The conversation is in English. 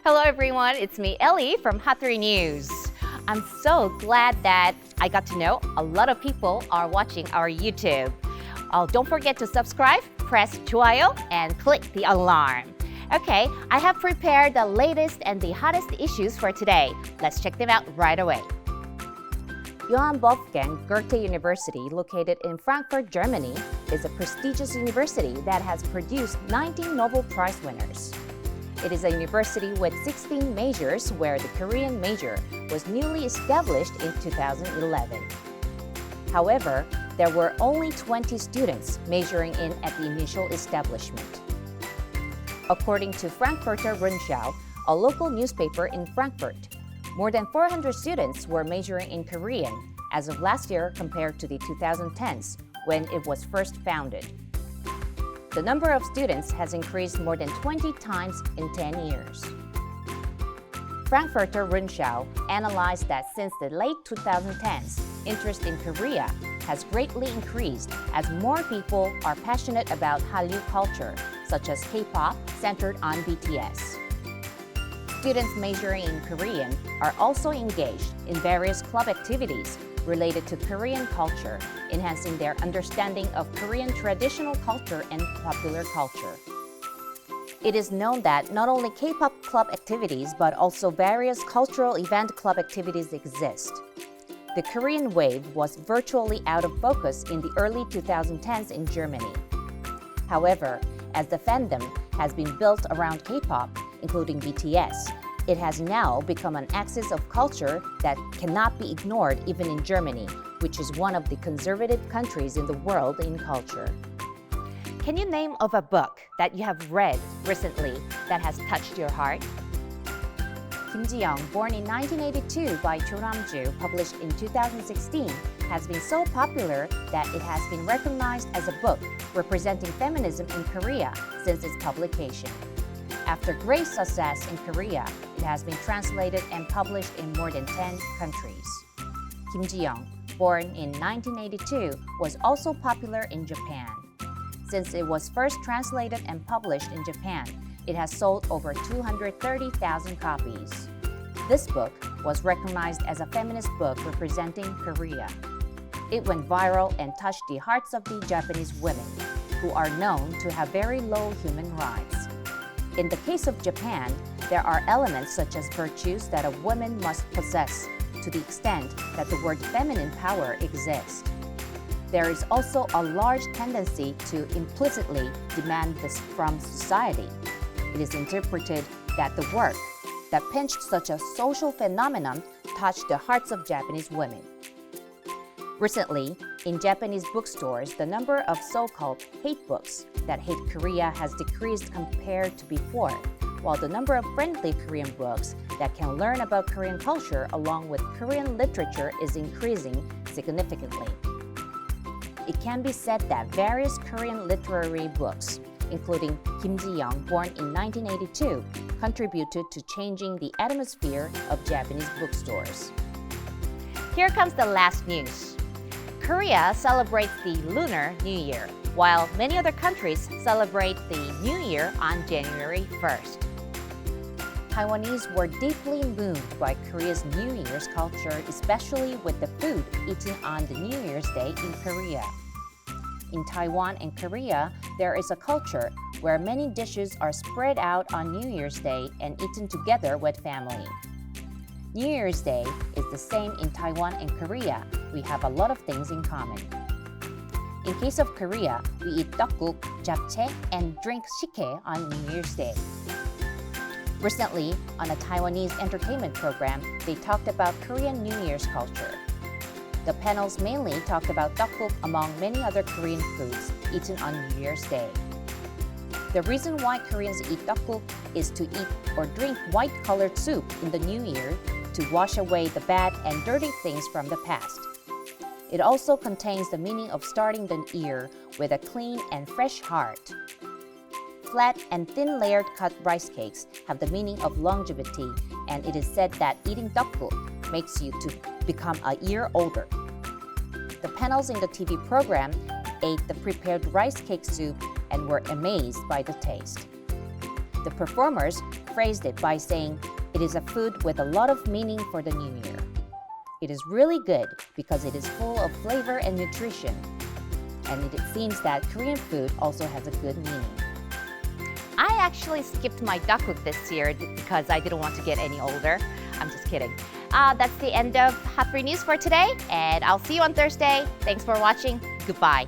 Hello everyone, it's me Ellie from 핫쓰리뉴스. I'm so glad that I got to know a lot of people are watching our YouTube. Don't forget to subscribe, press 좋아요, and click the alarm. Okay, I have prepared the latest and the hottest issues for today. Let's check them out right away. Johann Wolfgang Goethe University, located in Frankfurt, Germany, is a prestigious university that has produced 19 Nobel Prize winners. It is a university with 16 majors, where the Korean major was newly established in 2011. However, there were only 20 students majoring in at the initial establishment. According to Frankfurter Rundschau, a local newspaper in Frankfurt, more than 400 students were majoring in Korean as of last year compared to the 2010s, when it was first founded. The number of students has increased more than 20 times in 10 years. Frankfurter Rundschau analyzed that since the late 2010s, interest in Korea has greatly increased as more people are passionate about Hallyu culture, such as K-pop centered on BTS. Students majoring in Korean are also engaged in various club activities related to Korean culture, enhancing their understanding of Korean traditional culture and popular culture. It is known that not only K-pop club activities, but also various cultural event club activities exist. The Korean wave was virtually out of focus in the early 2010s in Germany. However, as the fandom has been built around K-pop, including BTS, it has now become an axis of culture that cannot be ignored even in Germany, which is one of the conservative countries in the world in culture. Can you name of a book that you have read recently that has touched your heart? Kim Ji-young, born in 1982 by Cho Nam-ju, published in 2016, has been so popular that it has been recognized as a book representing feminism in Korea since its publication. After great success in Korea, it has been translated and published in more than 10 countries. Kim Ji-young, born in 1982, was also popular in Japan. Since it was first translated and published in Japan, it has sold over 230,000 copies. This book was recognized as a feminist book representing Korea. It went viral and touched the hearts of the Japanese women, who are known to have very low human rights. In the case of Japan, there are elements such as virtues that a woman must possess, to the extent that the word feminine power exists. There is also a large tendency to implicitly demand this from society. It is interpreted that the work that pinched such a social phenomenon touched the hearts of Japanese women. Recently, in Japanese bookstores, the number of so-called hate books that hate Korea has decreased compared to before, while the number of friendly Korean books that can learn about Korean culture along with Korean literature is increasing significantly. It can be said that various Korean literary books, including Kim Ji-young, born in 1982, contributed to changing the atmosphere of Japanese bookstores. Here comes the last news. Korea celebrates the Lunar New Year, while many other countries celebrate the New Year on January 1st. Taiwanese were deeply moved by Korea's New Year's culture, especially with the food eaten on the New Year's Day in Korea. In Taiwan and Korea, there is a culture where many dishes are spread out on New Year's Day and eaten together with family. New Year's Day is the same in Taiwan and Korea. We have a lot of things in common. In case of Korea, we eat tteokguk, japchae, and drink shike on New Year's Day. Recently, on a Taiwanese entertainment program, they talked about Korean New Year's culture. The panels mainly talked about tteokguk among many other Korean foods eaten on New Year's Day. The reason why Koreans eat tteokguk is to eat or drink white-colored soup in the new year to wash away the bad and dirty things from the past. It also contains the meaning of starting the year with a clean and fresh heart. Flat and thin layered cut rice cakes have the meaning of longevity, and it is said that eating tteokguk makes you to become a year older. The panels in the TV program ate the prepared rice cake soup and were amazed by the taste. The performers phrased it by saying, "It is a food with a lot of meaning for the new year. It is really good because it is full of flavor and nutrition." And it seems that Korean food also has a good meaning. I actually skipped my dakuk this year because I didn't want to get any older. I'm just kidding. That's the end of 핫쓰리뉴스 for today, and I'll see you on Thursday. Thanks for watching. Goodbye.